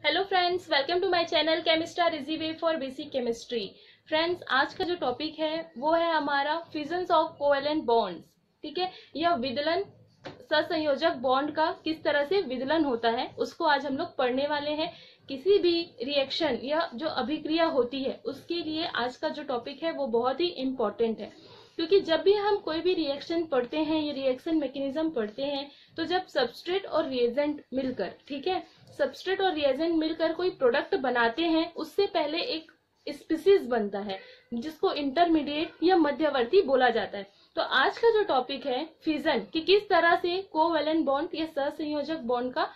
Hello friends, welcome to my channel Chemistar easy way for basic chemistry. Friends, आज का जो topic है वो है हमारा फिजन्स ऑफ कोवेलेंट बॉन्ड्स। ठीक है, यह विदलन सहसंयोजक बॉन्ड का किस तरह से विदलन होता है उसको आज हम लोग पढ़ने वाले हैं। किसी भी रिएक्शन या जो अभिक्रिया होती है उसके लिए आज का जो टॉपिक है वो बहुत ही इम्पोर्टेंट है, क्योंकि जब भी हम कोई भी रिएक्शन पढ़ते हैं या रिएक्शन मैकेनिज्म पढ़ते हैं तो जब सबस्ट्रेट और रिएजेंट मिलकर, ठीक है, सबस्ट्रेट और रिएजेंट मिलकर कोई प्रोडक्ट बनाते हैं उससे पहले एक स्पीसीज बनता है जिसको इंटरमीडिएट या मध्यवर्ती बोला जाता है। तो आज का जो टॉपिक है फिजन, कि किस तरह से कोवेलेंट बॉन्ड या सहसंयोजक बॉन्ड का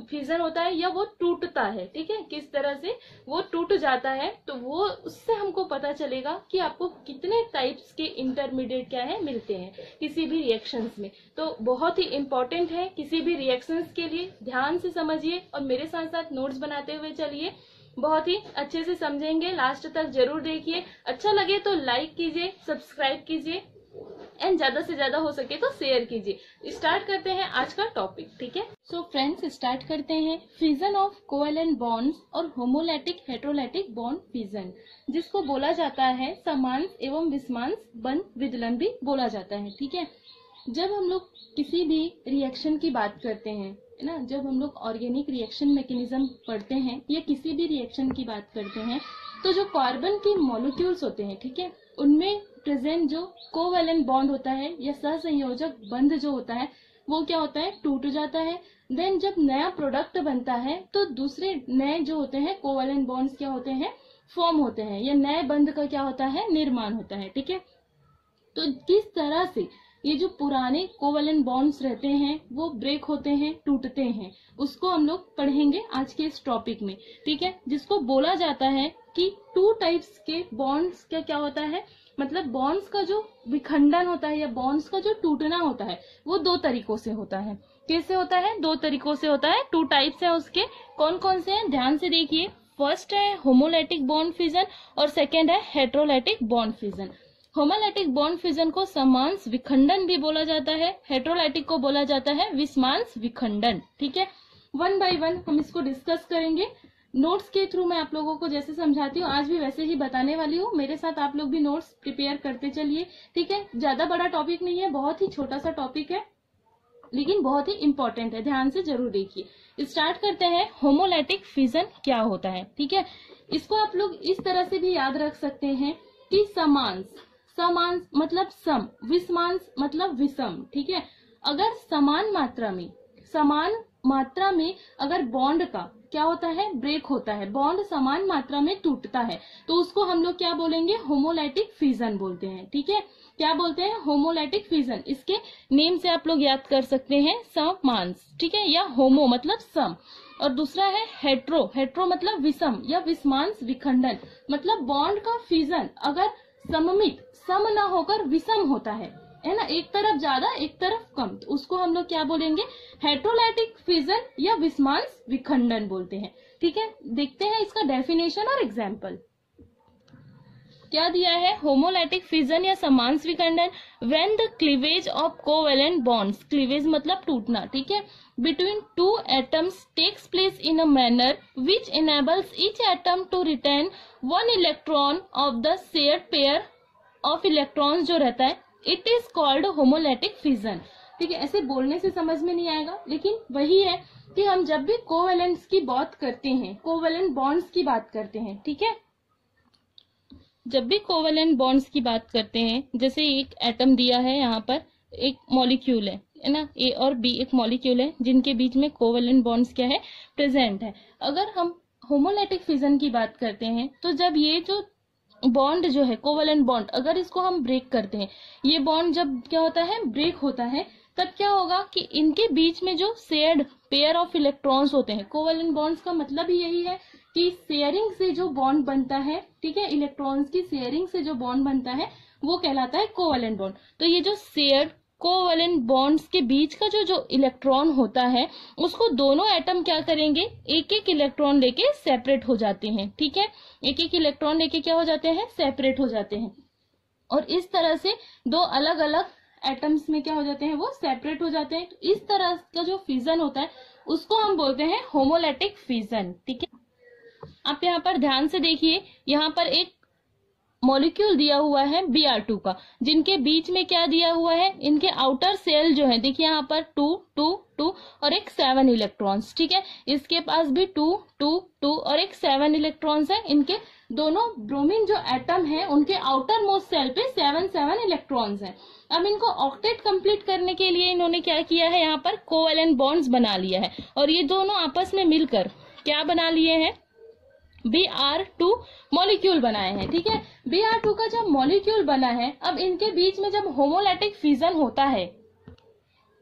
फिजन होता है या वो टूटता है। ठीक है, किस तरह से वो टूट जाता है, तो वो उससे हमको पता चलेगा कि आपको कितने टाइप्स के इंटरमीडिएट क्या है मिलते हैं किसी भी रिएक्शंस में। तो बहुत ही इंपॉर्टेंट है किसी भी रिएक्शंस के लिए, ध्यान से समझिए और मेरे साथ साथ नोट्स बनाते हुए चलिए। बहुत ही अच्छे से समझेंगे, लास्ट तक जरूर देखिए। अच्छा लगे तो लाइक कीजिए, सब्सक्राइब कीजिए एंड ज्यादा से ज्यादा हो सके तो शेयर कीजिए। स्टार्ट करते हैं आज का टॉपिक। ठीक है, सो फ्रेंड्स स्टार्ट करते हैं फिजन ऑफ कोवेलेंट बॉन्ड्स और होमोलैटिक हेटेरोलैटिक बॉन्ड फिजन, जिसको बोला जाता है समांस एवं विषमांस बंध विदलन भी बोला जाता है। ठीक है, जब हम लोग किसी भी रिएक्शन की बात करते हैं ना, जब हम लोग ऑर्गेनिक रिएक्शन मैकेनिज्म पढ़ते हैं या किसी भी रिएक्शन की बात करते हैं तो जो कार्बन के मॉलिक्यूल्स होते हैं, ठीक है, उनमें प्रेजेंट जो कोवेलेंट बॉन्ड होता है या सहसंयोजक बंध जो होता है वो क्या होता है, टूट जाता है। देन जब नया प्रोडक्ट बनता है तो दूसरे नए जो होते हैं कोवेलेंट बॉन्ड्स क्या होते हैं, फॉर्म होते हैं, या नए बंध का क्या होता है, निर्माण होता है। ठीक है, तो किस तरह से ये जो पुराने कोवेलेंट बॉन्ड्स रहते हैं वो ब्रेक होते हैं, टूटते हैं, उसको हम लोग पढ़ेंगे आज के इस टॉपिक में। ठीक है, जिसको बोला जाता है कि टू टाइप्स के बॉन्ड्स क्या क्या होता है, मतलब बॉन्ड्स का जो विखंडन होता है या बॉन्ड्स का जो टूटना होता है वो दो तरीकों से होता है। कैसे होता है, दो तरीकों से होता है, टू टाइप्स है उसके। कौन कौन से हैं, ध्यान से देखिए। फर्स्ट है होमोलैटिक बॉन्ड फिजन और सेकेंड है हेटेरोलैटिक बॉन्ड फिजन। होमोलैटिक बॉन्ड फिजन को समांस विखंडन भी बोला जाता है, हेटेरोलैटिक को बोला जाता है विषमांस विखंडन। ठीक है, वन बाय वन हम इसको डिस्कस करेंगे। नोट्स के थ्रू मैं आप लोगों को जैसे समझाती हूँ आज भी वैसे ही बताने वाली हूँ। मेरे साथ आप लोग भी नोट्स प्रिपेयर करते चलिए। ठीक है, ज्यादा बड़ा टॉपिक नहीं है, बहुत ही छोटा सा टॉपिक है लेकिन बहुत ही इंपॉर्टेंट है, ध्यान से जरूर देखिए। स्टार्ट करते हैं, होमोलैटिक फिजन क्या होता है। ठीक है, इसको आप लोग इस तरह से भी याद रख सकते हैं कि समांस, समांस मतलब सम, विषमांस मतलब विषम। ठीक है, अगर समान मात्रा में अगर बॉन्ड का क्या होता है, ब्रेक होता है, बॉन्ड समान मात्रा में टूटता है तो उसको हम लोग क्या बोलेंगे, होमोलैटिक फिजन बोलते हैं। ठीक है, क्या बोलते हैं, होमोलैटिक फिजन। इसके नेम से आप लोग याद कर सकते हैं समांस, ठीक है, या होमो मतलब सम, और दूसरा है हेट्रो, हेट्रो मतलब विषम या विषमांस विखंडन, मतलब बॉन्ड का फिजन अगर सममित, सम ना होकर विषम होता है ना, एक तरफ ज्यादा एक तरफ कम, तो उसको हम लोग क्या बोलेंगे, हेटेरोलैटिक फिजन या विषमांस विखंडन बोलते हैं। ठीक है, देखते हैं इसका डेफिनेशन और एग्जाम्पल क्या दिया है। होमोलैटिक फिजन या समांस विखंडन, when the cleavage of covalent bonds, cleavage मतलब टूटना, ठीक है, between two atoms takes place in a manner which enables each atom to retain one electron of the shared pair of electrons जो रहता है, it is called homolytic fission. ठीक है, ऐसे बोलने से समझ में नहीं आएगा लेकिन वही है कि हम जब भी कोवेलेंट्स की बात करते हैं, कोवेलेंट बॉन्ड्स की बात करते हैं, ठीक है, जब भी कोवेलेंट बॉन्ड्स की बात करते हैं, जैसे एक एटम दिया है, यहाँ पर एक मॉलिक्यूल है ना, ए और बी एक मॉलिक्यूल है जिनके बीच में कोवेलेंट बॉन्ड्स क्या है, प्रेजेंट है। अगर हम होमोलैटिक फिजन की बात करते हैं तो जब ये जो बॉन्ड जो है कोवेलेंट बॉन्ड, अगर इसको हम ब्रेक करते हैं, ये बॉन्ड जब क्या होता है, ब्रेक होता है, तब क्या होगा कि इनके बीच में जो शेयर्ड पेयर ऑफ इलेक्ट्रॉन्स होते हैं, कोवेलेंट बॉन्ड्स का मतलब ही यही है कि शेयरिंग से जो बॉन्ड बनता है, ठीक है, इलेक्ट्रॉन्स की शेयरिंग से जो बॉन्ड बनता है वो कहलाता है कोवेलेंट बॉन्ड। तो ये जो शेयर्ड कोवेलेंट बॉन्ड्स के बीच का जो इलेक्ट्रॉन होता है उसको दोनों एटम क्या करेंगे, एक एक इलेक्ट्रॉन लेके सेपरेट हो जाते हैं। ठीक है, एक एक इलेक्ट्रॉन लेके क्या हो जाते हैं, सेपरेट हो जाते हैं, और इस तरह से दो अलग अलग एटम्स में क्या हो जाते हैं, वो सेपरेट हो जाते हैं। तो इस तरह का जो फिजन होता है उसको हम बोलते हैं होमोलैटिक फिजन। ठीक है, आप यहाँ पर ध्यान से देखिए, यहाँ पर एक मॉलिक्यूल दिया हुआ है Br2 का, जिनके बीच में क्या दिया हुआ है, इनके आउटर सेल जो है, देखिए यहाँ पर 2 2 2 और एक 7 इलेक्ट्रॉन्स। ठीक है, इसके पास भी 2 2 2 और एक 7 इलेक्ट्रॉन्स है। इनके दोनों ब्रोमीन जो एटम है उनके आउटर मोस्ट सेल पे 7 7 इलेक्ट्रॉन्स है। अब इनको ऑक्टेट कंप्लीट करने के लिए इन्होंने क्या किया है, यहाँ पर कोवेलेंट बॉन्ड्स बना लिया है, और ये दोनों आपस में मिलकर क्या बना लिए हैं, Br2 मॉलिक्यूल बनाए हैं। ठीक है, Br2 का जब मॉलिक्यूल बना है, अब इनके बीच में जब होमोलैटिक फिजन होता है,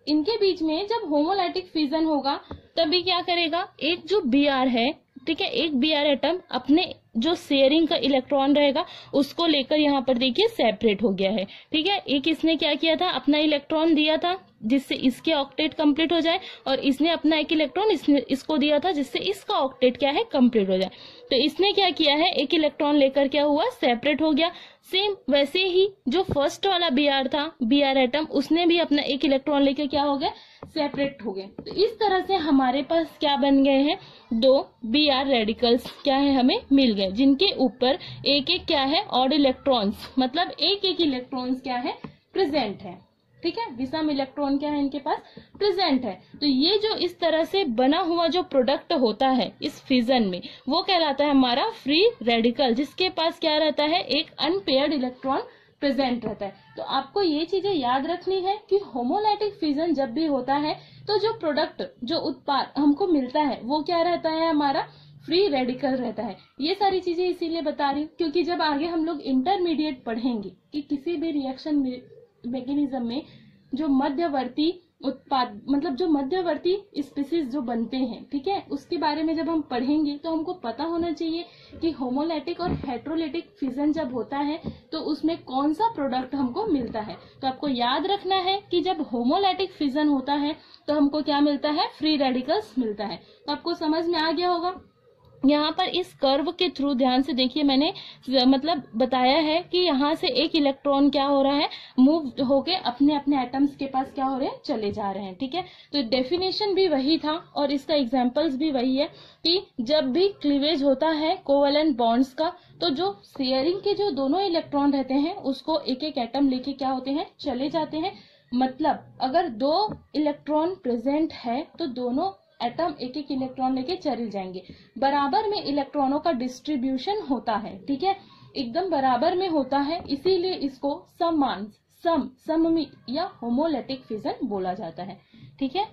इनके बीच में जब होमोलैटिक फिजन होगा तभी क्या करेगा, एक जो Br है, ठीक है, एक Br एटम अपने जो शेयरिंग का इलेक्ट्रॉन रहेगा उसको लेकर यहाँ पर देखिए सेपरेट हो गया है। ठीक है, एक इसने क्या किया था, अपना इलेक्ट्रॉन दिया था जिससे इसके ऑक्टेट कंप्लीट हो जाए, और इसने अपना एक इलेक्ट्रॉन इसको दिया था जिससे इसका ऑक्टेट क्या है, कंप्लीट हो जाए। तो इसने क्या किया है, एक इलेक्ट्रॉन लेकर क्या हुआ, सेपरेट हो गया। सेम वैसे ही जो फर्स्ट वाला Br था, Br एटम, उसने भी अपना एक इलेक्ट्रॉन लेकर क्या हो गया, सेपरेट हो गए। तो इस तरह से हमारे पास क्या बन गए हैं, दो Br रेडिकल्स क्या है, हमें मिल गए, जिनके ऊपर एक एक क्या है, ऑड इलेक्ट्रॉन्स, मतलब एक एक इलेक्ट्रॉन्स क्या है, प्रेजेंट है। ठीक है, विषम इलेक्ट्रॉन क्या है, इनके पास प्रेजेंट है। तो ये जो इस तरह से बना हुआ जो प्रोडक्ट होता है इस फिजन में, वो कहलाता है हमारा फ्री रेडिकल, जिसके पास क्या रहता है, एक अनपेयर्ड इलेक्ट्रॉन प्रेजेंट रहता है। तो आपको ये चीजें याद रखनी है कि होमोलैटिक फिजन जब भी होता है तो जो प्रोडक्ट, जो उत्पाद हमको मिलता है, वो क्या रहता है, हमारा फ्री रेडिकल रहता है। ये सारी चीजें इसीलिए बता रही हूँ क्योंकि जब आगे हम लोग इंटरमीडिएट पढ़ेंगे कि किसी भी रिएक्शन मैकेनिज्म में जो मध्यवर्ती उत्पाद, मतलब जो मध्यवर्ती स्पीसीज जो बनते हैं, ठीक है, उसके बारे में जब हम पढ़ेंगे तो हमको पता होना चाहिए कि होमोलैटिक और हेट्रोलिटिक फिजन जब होता है तो उसमें कौन सा प्रोडक्ट हमको मिलता है। तो आपको याद रखना है कि जब होमोलैटिक फिजन होता है तो हमको क्या मिलता है, फ्री रेडिकल्स मिलता है। तो आपको समझ में आ गया होगा। यहाँ पर इस कर्व के थ्रू ध्यान से देखिए, मैंने मतलब बताया है कि यहाँ से एक इलेक्ट्रॉन क्या हो रहा है, मूव होके अपने अपने एटम्स के पास क्या हो रहे हैं, चले जा रहे हैं। ठीक है, तो डेफिनेशन भी वही था और इसका एग्जांपल्स भी वही है कि जब भी क्लीवेज होता है कोवेलेंट बॉन्ड्स का, तो जो शेयरिंग के जो दोनों इलेक्ट्रॉन रहते हैं उसको एक एक एटम लेके क्या होते हैं, चले जाते हैं। मतलब अगर दो इलेक्ट्रॉन प्रेजेंट है तो दोनों एटम एक एक इलेक्ट्रॉन लेके चले जाएंगे। बराबर में इलेक्ट्रॉनों का डिस्ट्रीब्यूशन होता है, ठीक है, एकदम बराबर में होता है, इसीलिए इसको समान सममित या होमोलैटिक फिजन बोला जाता है। ठीक है,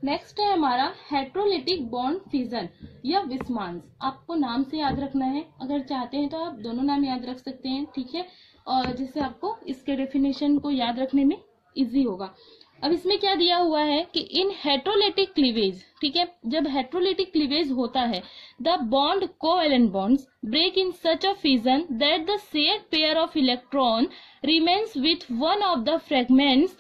नेक्स्ट है हमारा हेट्रोलिटिक बॉन्ड फिजन या विस्मांस। आपको नाम से याद रखना है, अगर चाहते हैं तो आप दोनों नाम याद रख सकते हैं। ठीक है, और जिससे आपको इसके डेफिनेशन को याद रखने में इजी होगा। अब इसमें क्या दिया हुआ है कि इन हेट्रोलिटिक क्लीवेज, ठीक है, जब हेट्रोलिटिक क्लीवेज होता है, the bond covalent bonds break in such a fission that the shared pair of electron remains with one of the fragments.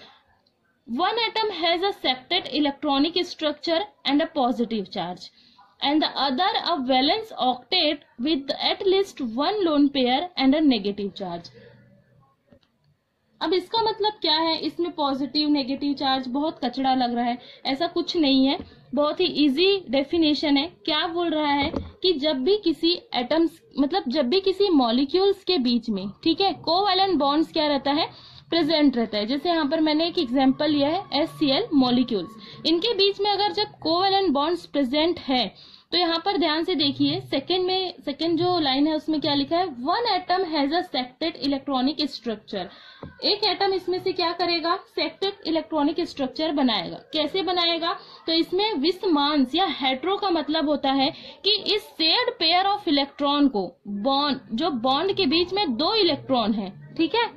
One atom has a septate electronic structure and a positive charge, and the other a valence octet with at least one lone pair and a negative charge. अब इसका मतलब क्या है, इसमें positive negative charge बहुत कचड़ा लग रहा है, ऐसा कुछ नहीं है, बहुत ही इजी डेफिनेशन है। क्या बोल रहा है कि जब भी किसी एटम्स, मतलब जब भी किसी मॉलिक्यूल्स के बीच में, ठीक है, कोवेलेंट बॉन्ड्स क्या रहता है, प्रेजेंट रहता है। जैसे यहाँ पर मैंने एक एग्जांपल लिया है HCl मॉलिक्यूल्स, इनके बीच में अगर जब कोवेलेंट बॉन्ड्स प्रेजेंट है तो यहाँ पर ध्यान से देखिए, सेकंड जो लाइन है उसमें क्या लिखा है, one atom has a sextet electronic structure. एक एटम इसमें से क्या करेगा, सेक्टेड इलेक्ट्रॉनिक स्ट्रक्चर बनाएगा। कैसे बनाएगा, तो इसमें विस्मांस या हेट्रो का मतलब होता है कि इस शेयर्ड पेयर ऑफ इलेक्ट्रॉन को, बॉन्ड, जो बॉन्ड के बीच में दो इलेक्ट्रॉन है, ठीक है,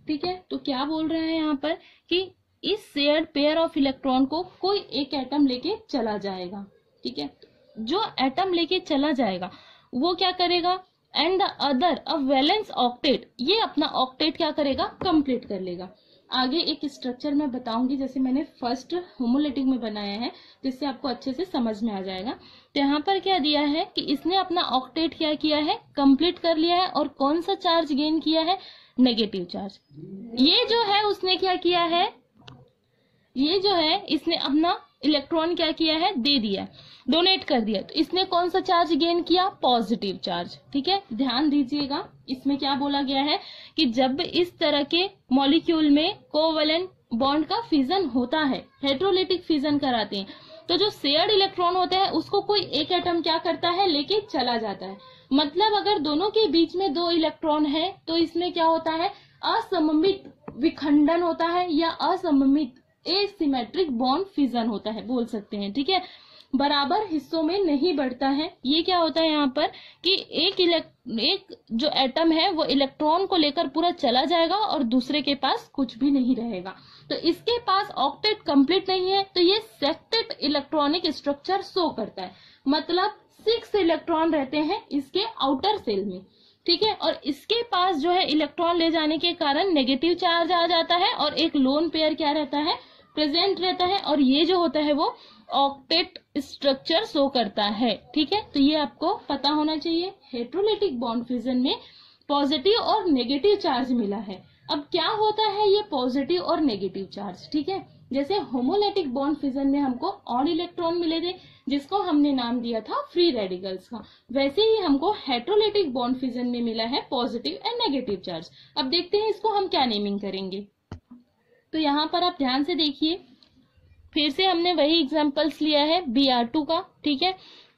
ठीक है, तो क्या बोल रहा है यहाँ पर कि इस शेयर्ड पेयर ऑफ इलेक्ट्रॉन को कोई एक एटम लेके चला जाएगा। ठीक है, जो एटम लेके चला जाएगा वो क्या करेगा, and the other a valence octet, ये अपना ऑक्टेट क्या करेगा, कंप्लीट कर लेगा। आगे एक स्ट्रक्चर मैं बताऊंगी, जैसे मैंने फर्स्ट होमोलिटिक में बनाया है, जिससे आपको अच्छे से समझ में आ जाएगा। तो यहाँ पर क्या दिया है कि इसने अपना ऑक्टेट क्या किया है, कंप्लीट कर लिया है, और कौन सा चार्ज गेन किया है, नेगेटिव चार्ज। ये जो है उसने क्या किया है, ये जो है इसने अपना इलेक्ट्रॉन क्या किया है, दे दिया, डोनेट कर दिया। तो इसने कौन सा चार्ज गेन किया, पॉजिटिव चार्ज। ठीक है, ध्यान दीजिएगा, इसमें क्या बोला गया है कि जब इस तरह के मॉलिक्यूल में कोवैलेंट बॉन्ड का फिजन होता है, हेटेरोलिटिक फिजन कराते हैं, तो जो शेयर्ड इलेक्ट्रॉन होते हैं उसको कोई एक एटम क्या करता है, लेके चला जाता है। मतलब अगर दोनों के बीच में 2 इलेक्ट्रॉन है तो इसमें क्या होता है, असममित विखंडन होता है, या असममित एसिमेट्रिक बॉन्ड फिजन होता है, बोल सकते हैं। ठीक है, बराबर हिस्सों में नहीं बढ़ता है। ये क्या होता है यहाँ पर कि एक जो एटम है वो इलेक्ट्रॉन को लेकर पूरा चला जाएगा और दूसरे के पास कुछ भी नहीं रहेगा। तो इसके पास ऑक्टेट कंप्लीट नहीं है, तो ये सेक्टेट इलेक्ट्रॉनिक स्ट्रक्चर शो करता है। मतलब 6 इलेक्ट्रॉन रहते हैं इसके आउटर सेल में। ठीक है, और इसके पास जो है इलेक्ट्रॉन ले जाने के कारण नेगेटिव चार्ज आ जाता है और एक लोन पेयर क्या रहता है, प्रेजेंट रहता है, और ये जो होता है वो ऑक्टेट स्ट्रक्चर शो करता है। ठीक है, तो ये आपको पता होना चाहिए। हेटेरोलिटिक बॉन्ड फिजन में पॉजिटिव और नेगेटिव चार्ज मिला है। अब क्या होता है ये पॉजिटिव और नेगेटिव चार्ज। ठीक है, जैसे होमोलिटिक बॉन्ड फिजन में हमको ऑड इलेक्ट्रॉन मिले थे, जिसको हमने नाम दिया था फ्री रेडिकल्स का, वैसे ही हमको हेटेरोलिटिक बॉन्ड फिजन में मिला है पॉजिटिव एंड नेगेटिव चार्ज। अब देखते हैं इसको हम क्या नेमिंग करेंगे। तो यहाँ पर आप ध्यान से देखिए, फिर से हमने वही एग्जांपल्स लिया है Br2 का। ठीक है,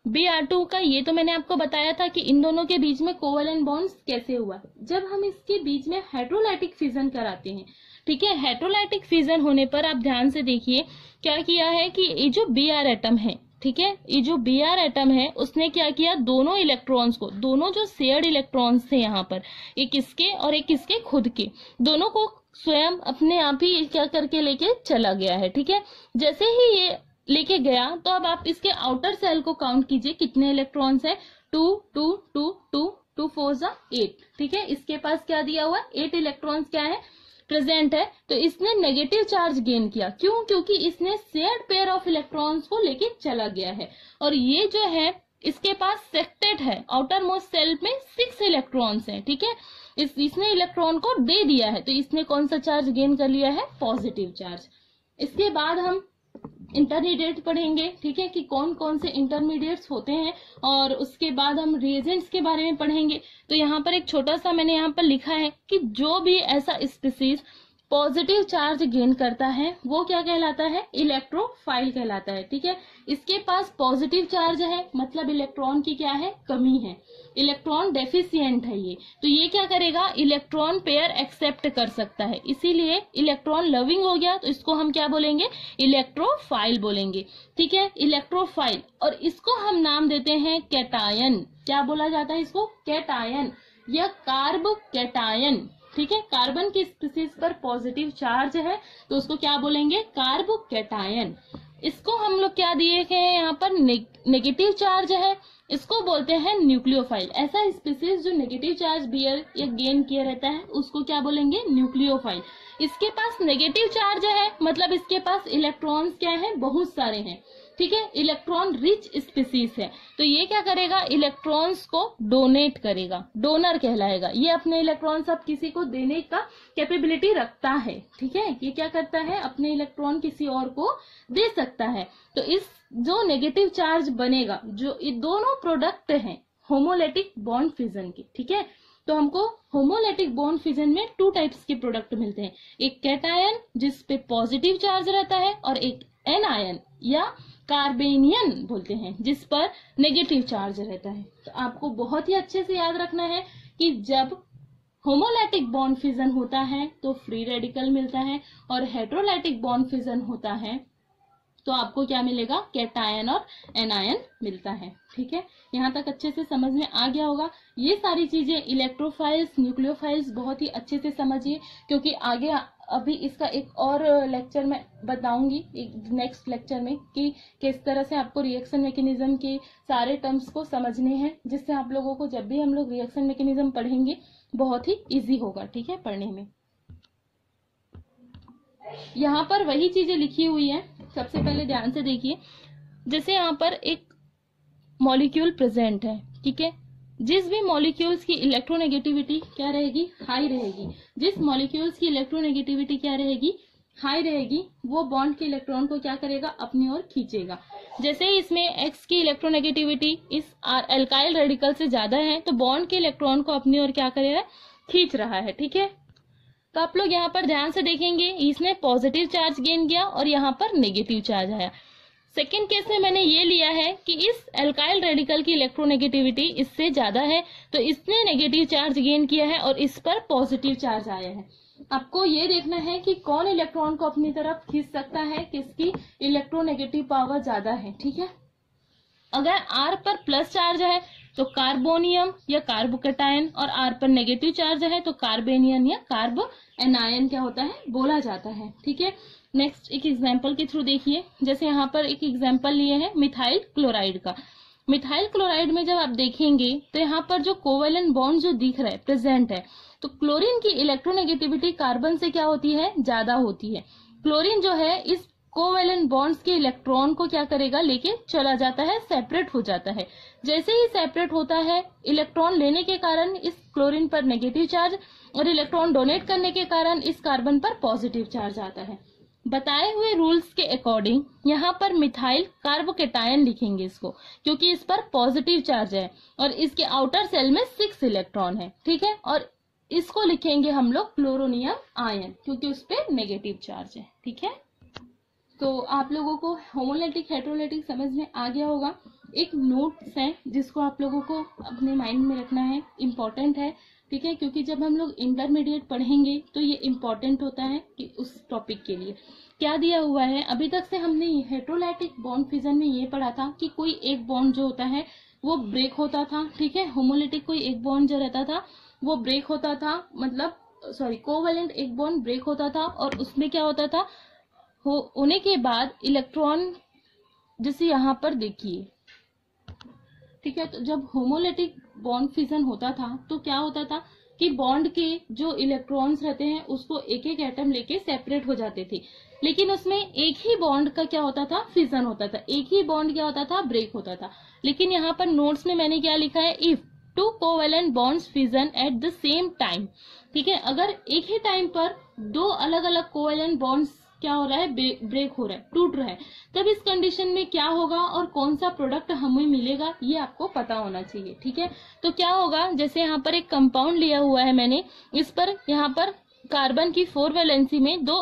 Br2 का ये तो मैंने आपको बताया था कि इन दोनों के बीच में कोवैलेंट बॉन्ड्स कैसे हुआ, जब हम इसके बीच में हेटेरोलाइटिक फिजन कराते हैं। ठीक है, हेटेरोलाइटिक फिजन होने पर आप ध्यान से देखिए क्या किया है कि ये जो Br एटम है, ठीक है, ये जो Br एटम है उसने क्या किया, दोनों इलेक्ट्रॉन्स को, दोनों जो शेयर्ड इलेक्ट्रॉन्स थे यहाँ पर, एक इसके और एक इसके खुद के, दोनों को स्वयं अपने आप ही क्या करके लेके चला गया है। ठीक है, जैसे ही ये लेके गया तो अब आप इसके आउटर सेल को काउंट कीजिए, कितने इलेक्ट्रॉन्स है, 2 2 2 2 2 4 8। ठीक है, इसके पास क्या दिया हुआ, 8 इलेक्ट्रॉन्स क्या है, प्रेजेंट है। तो इसने नेगेटिव चार्ज गेन किया, क्यों, क्योंकि इसने शेयर्ड पेयर ऑफ इलेक्ट्रॉन्स को लेके चला गया है। और ये जो है इसके पास सेक्टेट है, आउटर मोस्ट सेल में 6 इलेक्ट्रॉन्स हैं। ठीक है, इसने इलेक्ट्रॉन को दे दिया है, तो इसने कौन सा चार्ज गेन कर लिया है, पॉजिटिव चार्ज। इसके बाद हम इंटरमीडिएट पढ़ेंगे। ठीक है, कि कौन कौन से इंटरमीडिएट्स होते हैं, और उसके बाद हम रिएजेंट्स के बारे में पढ़ेंगे। तो यहाँ पर एक छोटा सा मैंने यहाँ पर लिखा है कि जो भी ऐसा स्पीसीज पॉजिटिव चार्ज गेन करता है वो क्या कहलाता है, इलेक्ट्रोफाइल कहलाता है। ठीक है, इसके पास पॉजिटिव चार्ज है, मतलब इलेक्ट्रॉन की क्या है, कमी है, इलेक्ट्रॉन डेफिशिएंट है ये। तो ये क्या करेगा, इलेक्ट्रॉन पेयर एक्सेप्ट कर सकता है, इसीलिए इलेक्ट्रॉन लविंग हो गया, तो इसको हम क्या बोलेंगे, इलेक्ट्रोफाइल बोलेंगे। ठीक है, इलेक्ट्रोफाइल, और इसको हम नाम देते हैं कैटायन। क्या बोला जाता है इसको, कैटायन या कार्ब कैटायन। ठीक है, कार्बन की स्पीसीज पर पॉजिटिव चार्ज है तो उसको क्या बोलेंगे, कार्ब कैटायन। इसको हम लोग क्या दिए हैं, यहाँ पर नेगेटिव चार्ज है, इसको बोलते हैं न्यूक्लियोफाइल। ऐसा स्पीसीज जो नेगेटिव चार्ज बियर या गेन किया रहता है उसको क्या बोलेंगे, न्यूक्लियोफाइल। इसके पास नेगेटिव चार्ज है, मतलब इसके पास इलेक्ट्रॉन्स क्या है, बहुत सारे हैं। ठीक है, इलेक्ट्रॉन रिच स्पीसीज है, तो ये क्या करेगा, इलेक्ट्रॉन्स को डोनेट करेगा, डोनर कहलाएगा। ये अपने इलेक्ट्रॉन सब किसी को देने का कैपेबिलिटी रखता है। ठीक है, ये क्या करता है, अपने इलेक्ट्रॉन किसी और को दे सकता है। तो इस जो नेगेटिव चार्ज बनेगा, जो ये दोनों प्रोडक्ट हैं होमोलिटिक बॉन्ड फिजन की। ठीक है, तो हमको होमोलिटिक बॉन्ड फिजन में 2 टाइप्स के प्रोडक्ट मिलते हैं, एक कैटायन जिसपे पॉजिटिव चार्ज रहता है, और एक एनायन या कार्बेनियन बोलते हैं जिस पर नेगेटिव चार्ज रहता है। तो आपको बहुत ही अच्छे से याद रखना है कि जब होमोलाइटिक बॉन्ड फिजन होता है तो फ्री रेडिकल मिलता है, और हेटेरोलाइटिक बॉन्ड फिजन होता है तो आपको क्या मिलेगा, कैटायन और एनायन मिलता है। ठीक है, यहाँ तक अच्छे से समझ में आ गया होगा। ये सारी चीजें इलेक्ट्रोफाइल्स, न्यूक्लियोफाइल्स बहुत ही अच्छे से समझिए, क्योंकि आगे अभी इसका एक और लेक्चर में बताऊंगी, नेक्स्ट लेक्चर में, कि किस तरह से आपको रिएक्शन मैकेनिज्म के सारे टर्म्स को समझने हैं, जिससे आप लोगों को जब भी हम लोग रिएक्शन मैकेनिज्म पढ़ेंगे बहुत ही इजी होगा। ठीक है, पढ़ने में। यहाँ पर वही चीजें लिखी हुई है। सबसे पहले ध्यान से देखिए, जैसे यहाँ पर एक मॉलिक्यूल प्रेजेंट है, ठीक है, जिस भी मॉलिक्यूल्स की इलेक्ट्रोनेगेटिविटी क्या रहेगी, हाई रहेगी। जिस मॉलिक्यूल्स की इलेक्ट्रोनेगेटिविटी क्या रहेगी, हाई रहेगी, वो बॉन्ड के इलेक्ट्रॉन को क्या करेगा, अपनी ओर खींचेगा। जैसे ही इसमें X की इलेक्ट्रोनेगेटिविटी इस एल्काइल रेडिकल से ज्यादा है, तो बॉन्ड के इलेक्ट्रॉन को अपनी ओर क्या करेगा, खींच रहा है, ठीक है। तो आप लोग यहाँ पर ध्यान से देखेंगे, इसने पॉजिटिव चार्ज गेन किया और यहाँ पर नेगेटिव चार्ज आया। सेकेंड केस में मैंने ये लिया है कि इस एल्काइल रेडिकल की इलेक्ट्रोनेगेटिविटी इससे ज्यादा है, तो इसने नेगेटिव चार्ज गेन किया है और इस पर पॉजिटिव चार्ज आया है। आपको ये देखना है कि कौन इलेक्ट्रॉन को अपनी तरफ खींच सकता है, किसकी इलेक्ट्रोनेगेटिव पावर ज्यादा है, ठीक है। अगर R पर प्लस चार्ज है तो कार्बोनियम या कार्बोकेटायन, और R पर नेगेटिव चार्ज है तो कार्बेनियन या कार्ब एनायन क्या होता है, बोला जाता है, ठीक है। नेक्स्ट एक एग्जांपल के थ्रू देखिए, जैसे यहाँ पर एक एग्जांपल लिए हैं मिथाइल क्लोराइड का। मिथाइल क्लोराइड में जब आप देखेंगे तो यहाँ पर जो कोवेलेंट बॉन्ड जो दिख रहा है, प्रेजेंट है, तो क्लोरीन की इलेक्ट्रोनेगेटिविटी कार्बन से क्या होती है, ज्यादा होती है। क्लोरीन जो है इस कोवेलेंट बॉन्ड्स के इलेक्ट्रॉन को क्या करेगा, लेके चला जाता है, सेपरेट हो जाता है। जैसे ही सेपरेट होता है, इलेक्ट्रॉन लेने के कारण इस क्लोरीन पर नेगेटिव चार्ज और इलेक्ट्रॉन डोनेट करने के कारण इस कार्बन पर पॉजिटिव चार्ज आता है। बताए हुए रूल्स के अकॉर्डिंग यहाँ पर मिथाइल कार्बोकेटायन लिखेंगे इसको, क्योंकि इस पर पॉजिटिव चार्ज है और इसके आउटर सेल में 6 इलेक्ट्रॉन है, ठीक है। और इसको लिखेंगे हम लोग क्लोरोनियम आयन, क्योंकि उस पर नेगेटिव चार्ज है, ठीक है। तो आप लोगों को होमोलिटिक हेटेरोलिटिक समझ में आ गया होगा। एक नोट्स है जिसको आप लोगों को अपने माइंड में रखना है, इम्पोर्टेंट है, ठीक है, क्योंकि जब हम लोग इंटरमीडिएट पढ़ेंगे तो ये इम्पोर्टेंट होता है कि उस टॉपिक के लिए क्या दिया हुआ है। अभी तक से हमने हेटेरोलाइटिक बॉन्ड फिजन में ये पढ़ा था कि कोई एक बॉन्ड जो होता है वो ब्रेक होता था, ठीक है। होमोलिटिक कोई एक बॉन्ड जो रहता था वो ब्रेक होता था, मतलब कोवेलेंट एक बॉन्ड ब्रेक होता था और उसमें क्या होता था, होने के बाद इलेक्ट्रॉन, जैसे यहाँ पर देखिए, ठीक है। तो जब होमोलिटिक बॉन्ड फिजन होता था तो क्या होता था कि बॉन्ड के जो इलेक्ट्रॉन्स रहते हैं उसको एक एक एटम लेके सेपरेट हो जाते थे, लेकिन उसमें एक ही बॉन्ड का क्या होता था, फिजन होता था, एक ही बॉन्ड क्या होता था, ब्रेक होता था। लेकिन यहाँ पर नोट्स में मैंने क्या लिखा है, if 2 covalent bonds fission at the same time, ठीक है। अगर एक ही टाइम पर 2 अलग अलग कोवेलेंट बॉन्ड्स क्या हो रहा है, ब्रेक हो रहा है, टूट रहा है, तब इस कंडीशन में क्या होगा और कौन सा प्रोडक्ट हमें मिलेगा, ये आपको पता होना चाहिए, ठीक है। तो क्या होगा, जैसे यहाँ पर एक कंपाउंड लिया हुआ है मैंने, इस पर यहाँ पर कार्बन की 4 वैलेंसी में 2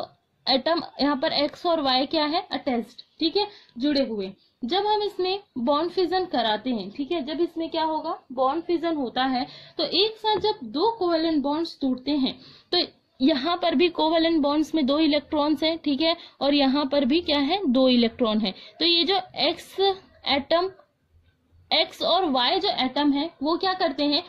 एटम यहाँ पर X और Y क्या है, अटैच्ड, ठीक है, जुड़े हुए। जब हम इसमें बॉन्ड फिजन कराते हैं, ठीक है, जब इसमें क्या होगा, बॉन्ड फिजन होता है, तो एक साथ जब 2 कोवेलेंट बॉन्ड्स टूटते हैं तो यहाँ पर भी कोवेलेंट बॉन्ड्स में 2 इलेक्ट्रॉन्स हैं, ठीक है, और यहाँ पर भी क्या है, 2 इलेक्ट्रॉन है। तो ये जो X और Y जो एटम है वो क्या करते हैं,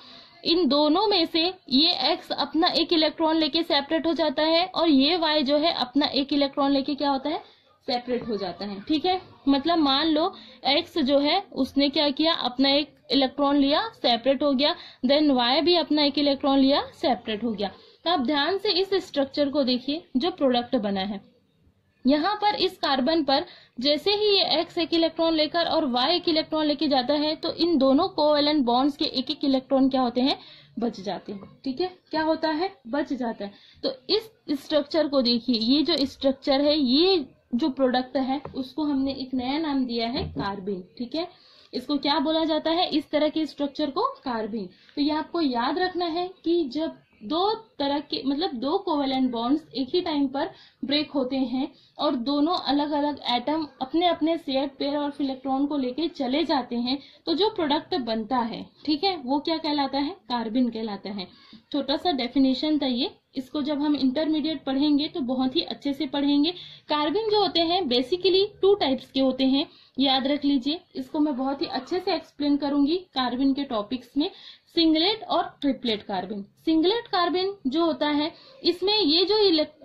इन दोनों में से ये X अपना एक इलेक्ट्रॉन लेके सेपरेट हो जाता है और ये Y जो है अपना एक इलेक्ट्रॉन लेके क्या होता है, सेपरेट हो जाता है, ठीक है। मतलब मान लो X जो है उसने क्या किया, अपना एक इलेक्ट्रॉन लिया, सेपरेट हो गया, देन Y भी अपना एक इलेक्ट्रॉन लिया, सेपरेट हो गया। तो आप ध्यान से इस स्ट्रक्चर को देखिए जो प्रोडक्ट बना है। यहाँ पर इस कार्बन पर जैसे ही ये X एक इलेक्ट्रॉन लेकर और Y एक इलेक्ट्रॉन लेके जाता है तो इन दोनों कोवेलेंट बॉन्ड्स के एक एक इलेक्ट्रॉन क्या होते हैं, बच जाते हैं, ठीक है, क्या होता है, बच जाता है। तो इस स्ट्रक्चर को देखिए, ये जो स्ट्रक्चर है, ये जो प्रोडक्ट है उसको हमने एक नया नाम दिया है कार्बिन, ठीक है। इसको क्या बोला जाता है, इस तरह के स्ट्रक्चर को कार्बिन। तो ये आपको याद रखना है कि जब 2 तरह के मतलब 2 कोवेलेंट बॉन्ड्स एक ही टाइम पर ब्रेक होते हैं और दोनों अलग अलग एटम अपने अपने शेयर्ड पेयर और इलेक्ट्रॉन को लेके चले जाते हैं, तो जो प्रोडक्ट बनता है, ठीक है, वो क्या कहलाता है, कार्बिन कहलाता है। छोटा सा डेफिनेशन था ये, इसको जब हम इंटरमीडिएट पढ़ेंगे तो बहुत ही अच्छे से पढ़ेंगे। कार्बिन जो होते हैं बेसिकली 2 टाइप्स के होते हैं, याद रख लीजिए। इसको मैं बहुत ही अच्छे से एक्सप्लेन करूंगी कार्बिन के टॉपिक्स में। सिंगलेट और ट्रिपलेट कार्बिन। सिंगलेट कार्बिन जो होता है, इसमें ये जो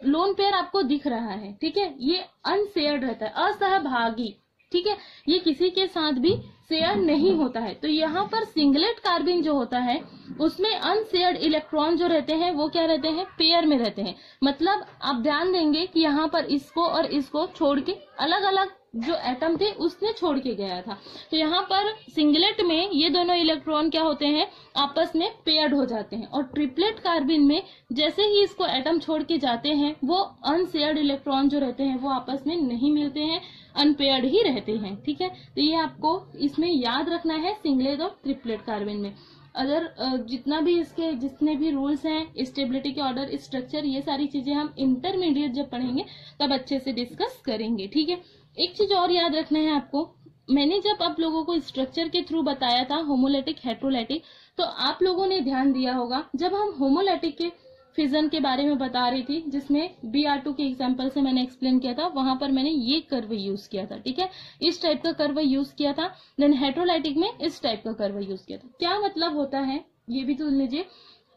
लोन पेयर आपको दिख रहा है, ठीक है, ये अनशेयर्ड रहता है, असहभागी, ठीक है, ये किसी के साथ भी शेयर नहीं होता है। तो यहाँ पर सिंगलेट कार्बिन जो होता है उसमें अनशेयर्ड इलेक्ट्रॉन जो रहते हैं वो क्या रहते हैं, पेयर में रहते हैं। मतलब आप ध्यान देंगे कि यहाँ पर इसको और इसको छोड़ के अलग अलग जो एटम थे उसने छोड़ के गया था। तो यहाँ पर सिंगलेट में ये दोनों इलेक्ट्रॉन क्या होते हैं, आपस में पेयर्ड हो जाते हैं। और ट्रिपलेट कार्बिन में जैसे ही इसको एटम छोड़ के जाते हैं वो अनशेयर्ड इलेक्ट्रॉन जो रहते हैं वो आपस में नहीं मिलते हैं, अनपेयर्ड ही रहते हैं। ठीक है, तो ये आपको इसमें याद रखना है सिंगलेट और ट्रिपलेट कार्बिन में। अगर जितना भी इसके जितने भी रूल्स हैं, स्टेबिलिटी के ऑर्डर, स्ट्रक्चर, ये सारी चीजें हम इंटरमीडिएट जब पढ़ेंगे तब अच्छे से डिस्कस करेंगे। ठीक है, एक चीज और याद रखना है आपको, मैंने जब आप लोगों को स्ट्रक्चर के थ्रू बताया था होमोलिटिक हेट्रोलाइटिक, तो आप लोगों ने ध्यान दिया होगा जब हम होमोलिटिक के फिजन के बारे में बता रही थी, जिसमें Br2 के एग्जांपल से मैंने एक्सप्लेन किया था, वहां पर मैंने ये कर्व यूज किया था। ठीक है, इस टाइप का कर्व यूज किया था। देन हेट्रोलाइटिक में इस टाइप का कर्व यूज किया था। क्या मतलब होता है ये भी सुन लीजिए।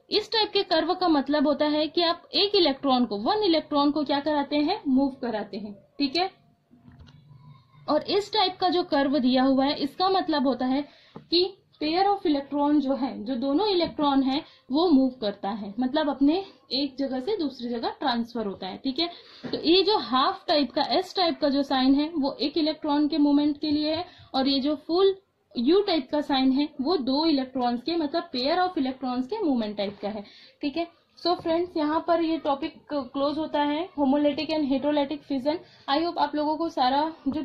इस टाइप के कर्व का मतलब होता है कि आप एक इलेक्ट्रॉन को, वन इलेक्ट्रॉन को क्या कराते हैं, मूव कराते हैं। ठीक है, और इस टाइप का जो कर्व दिया हुआ है इसका मतलब होता है कि पेयर ऑफ इलेक्ट्रॉन जो है, जो दोनों इलेक्ट्रॉन है वो मूव करता है, मतलब अपने एक जगह से दूसरी जगह ट्रांसफर होता है। ठीक है, तो ये जो हाफ टाइप का, एस टाइप का जो साइन है वो एक इलेक्ट्रॉन के मूवमेंट के लिए है, और ये जो फुल यू टाइप का साइन है वो दो इलेक्ट्रॉन्स के, मतलब पेयर ऑफ इलेक्ट्रॉन्स के मूवमेंट टाइप का है। ठीक है, सो फ्रेंड्स यहाँ पर ये टॉपिक क्लोज होता है, homolytic and heterolytic fission. I hope आप लोगों को सारा जो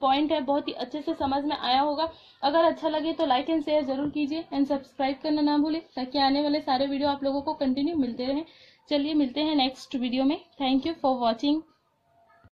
पॉइंट है बहुत ही अच्छे से समझ में आया होगा। अगर अच्छा लगे तो लाइक एंड शेयर जरूर कीजिए एंड सब्सक्राइब करना ना भूलें, ताकि आने वाले सारे वीडियो आप लोगों को कंटिन्यू मिलते रहें। चलिए मिलते हैं नेक्स्ट वीडियो में। Thank you for watching.